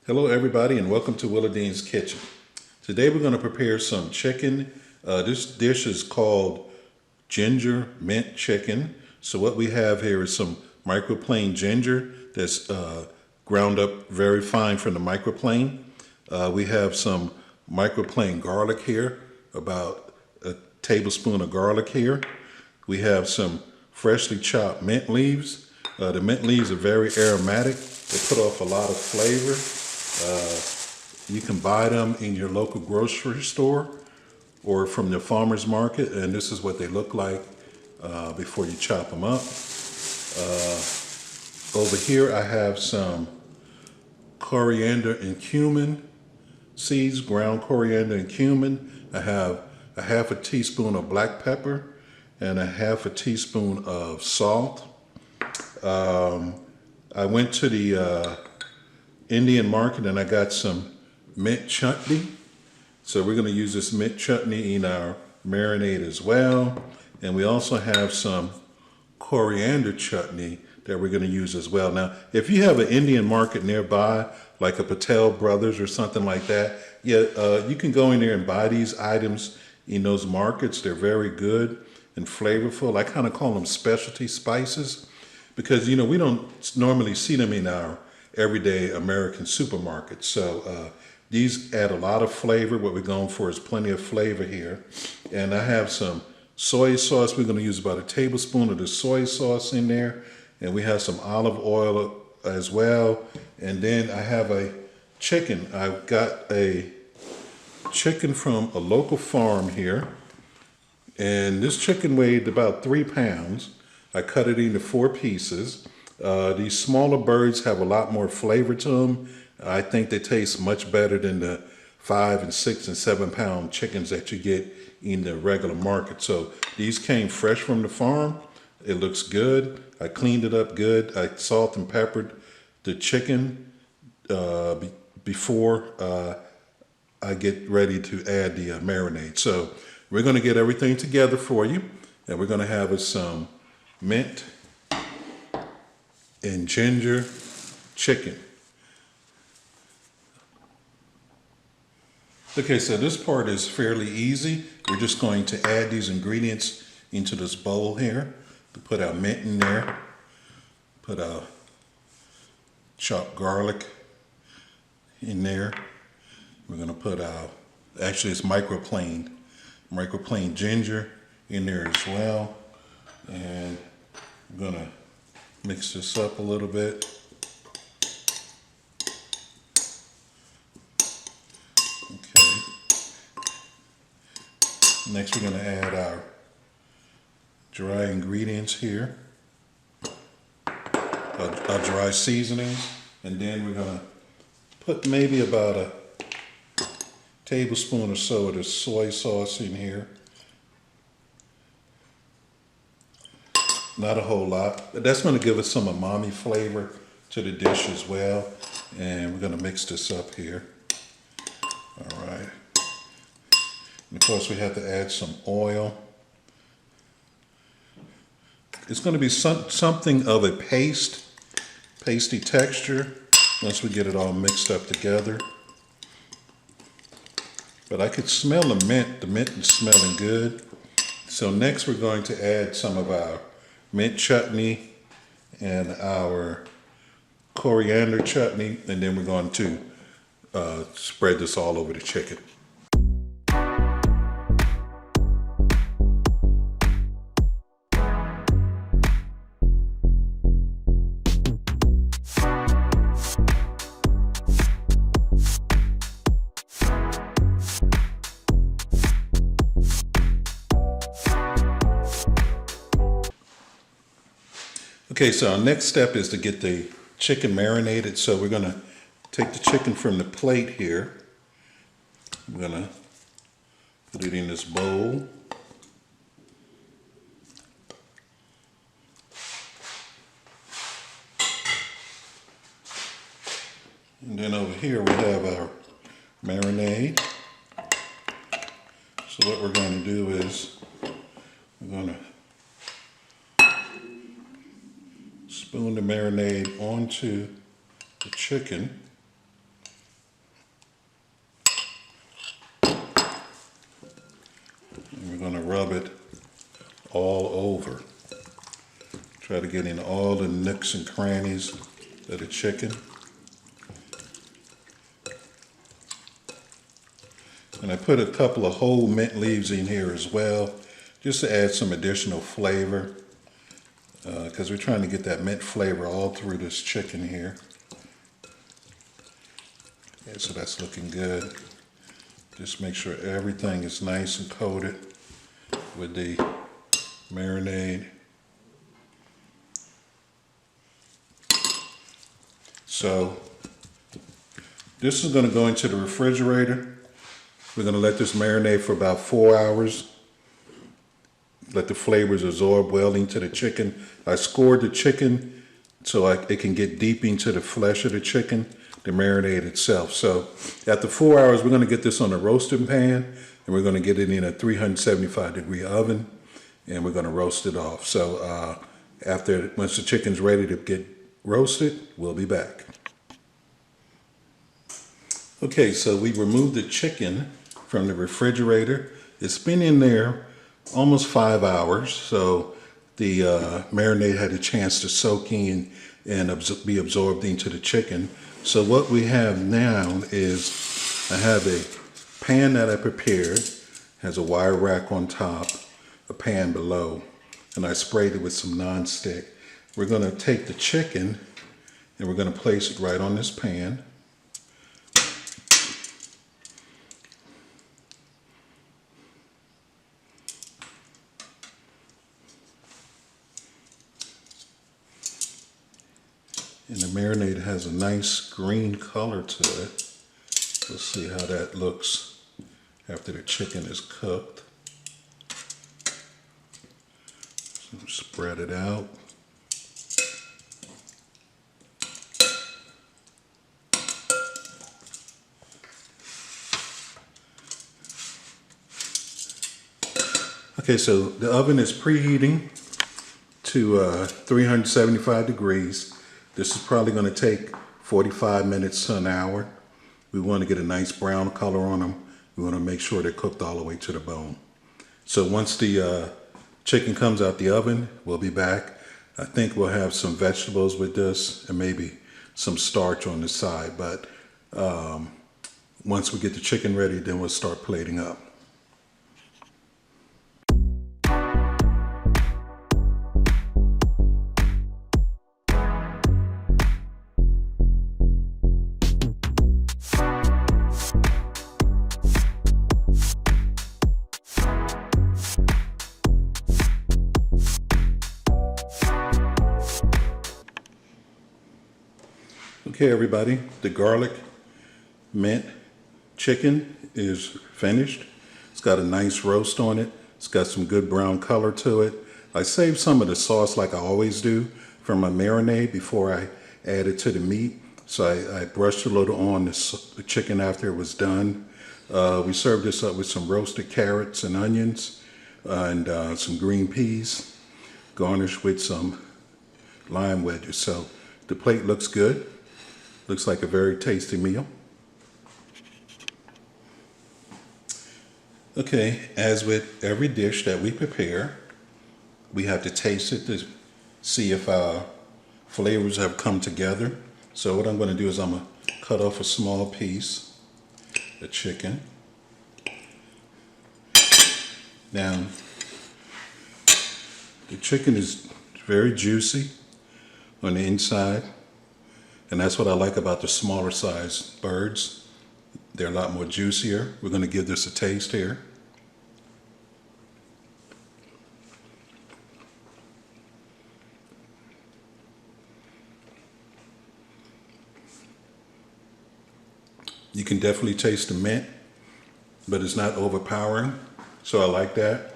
Hello everybody and welcome to Willadine's Kitchen. Today we're going to prepare some chicken. This dish is called ginger mint chicken. So what we have here is some microplane ginger that's ground up very fine from the microplane. We have some microplane garlic here, about a tablespoon of garlic here. We have some freshly chopped mint leaves. The mint leaves are very aromatic. They put off a lot of flavor. You can buy them in your local grocery store or from the farmer's market, and this is what they look like before you chop them up. Over here I have some coriander and cumin seeds, ground coriander and cumin. I have a half a teaspoon of black pepper and a half a teaspoon of salt. I went to the Indian market and I got some mint chutney. So we're going to use this mint chutney in our marinade as well. And we also have some coriander chutney that we're going to use as well. Now, if you have an Indian market nearby, like a Patel Brothers or something like that, you can go in there and buy these items in those markets. They're very good and flavorful. I kind of call them specialty spices because, we don't normally see them in our everyday American supermarket. So these add a lot of flavor. What we're going for is plenty of flavor here. And I have some soy sauce. We're going to use about a tablespoon of the soy sauce in there. And we have some olive oil as well. And then I have a chicken. I've got a chicken from a local farm here. And this chicken weighed about 3 pounds. I cut it into 4 pieces. These smaller birds have a lot more flavor to them. I think they taste much better than the 5 and 6 and 7 pound chickens that you get in the regular market. So these came fresh from the farm. It looks good. I cleaned it up good. I salt and peppered the chicken before I get ready to add the marinade. So we're going to get everything together for you, and we're going to have some mint and ginger chicken. Okay, so this part is fairly easy. We're just going to add these ingredients into this bowl here. To put our mint in there, put our chopped garlic in there. We're gonna put our, actually it's microplane ginger in there as well. And we're gonna mix this up a little bit. Okay. Next we're going to add our dry ingredients here, our dry seasonings, and then we're going to put maybe about a tablespoon or so of the soy sauce in here. Not a whole lot, but that's going to give us some umami flavor to the dish as well. And we're going to mix this up here. All right. And of course we have to add some oil. It's going to be something of a pasty texture once we get it all mixed up together. But I could smell the mint. The mint is smelling good. So next we're going to add some of our mint chutney and our coriander chutney, and then we're going to spread this all over the chicken. Okay, so our next step is to get the chicken marinated. So we're going to take the chicken from the plate here. We're going to put it in this bowl. And then over here we have our marinade. So what we're going to do is we're going to spoon the marinade onto the chicken. rub it all over. Try to get in all the nooks and crannies of the chicken. And I put a couple of whole mint leaves in here as well, just to add some additional flavor, because we're trying to get that mint flavor all through this chicken here. Okay, so that's looking good. Just make sure everything is nice and coated with the marinade. So this is going to go into the refrigerator. We're going to let this marinate for about 4 hours. Let the flavors absorb well into the chicken. I scored the chicken so it can get deep into the flesh of the chicken, the marinade itself. So after 4 hours, we're going to get this on a roasting pan, and we're going to get it in a 375-degree oven, and we're going to roast it off. So once the chicken's ready to get roasted, we'll be back. Okay, so we removed the chicken from the refrigerator. It's been in there almost 5 hours, so the marinade had a chance to soak in and be absorbed into the chicken. So what we have now is I have a pan that I prepared, has a wire rack on top, a pan below, and I sprayed it with some nonstick. We're going to take the chicken and we're going to place it right on this pan. And the marinade has a nice green color to it. Let's see how that looks after the chicken is cooked. So spread it out. Okay, so the oven is preheating to 375 degrees. This is probably going to take 45 minutes to an hour. We want to get a nice brown color on them. We want to make sure they're cooked all the way to the bone. So once the chicken comes out the oven, we'll be back. I think we'll have some vegetables with this and maybe some starch on the side. But once we get the chicken ready, then we'll start plating up. Okay, everybody, the garlic mint chicken is finished. It's got a nice roast on it. It's got some good brown color to it. I saved some of the sauce like I always do from my marinade before I add it to the meat. So I brushed a little on the chicken after it was done. We served this up with some roasted carrots and onions and some green peas, garnished with some lime wedges. So the plate looks good. Looks like a very tasty meal. Okay, as with every dish that we prepare, we have to taste it to see if our flavors have come together. So what I'm going to do is I'm going to cut off a small piece of chicken. Now, the chicken is very juicy on the inside. And that's what I like about the smaller size birds. They're a lot more juicier. We're going to give this a taste here. You can definitely taste the mint, but it's not overpowering. So I like that.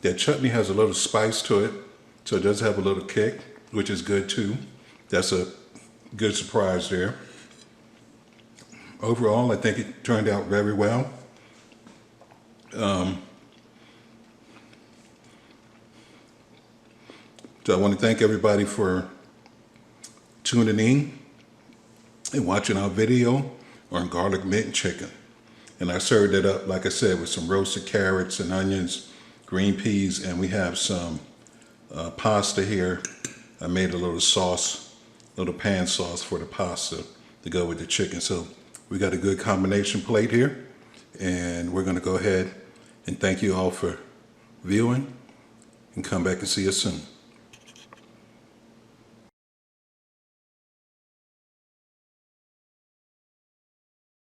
That chutney has a little spice to it, so it does have a little kick, which is good too. That's a good surprise there. Overall, I think it turned out very well. So I want to thank everybody for tuning in and watching our video on garlic mint chicken. And I served it up, like I said, with some roasted carrots and onions, green peas, and we have some pasta here. I made a little sauce, little pan sauce for the pasta to go with the chicken. So we got a good combination plate here, and we're gonna go ahead and thank you all for viewing, and come back and see us soon.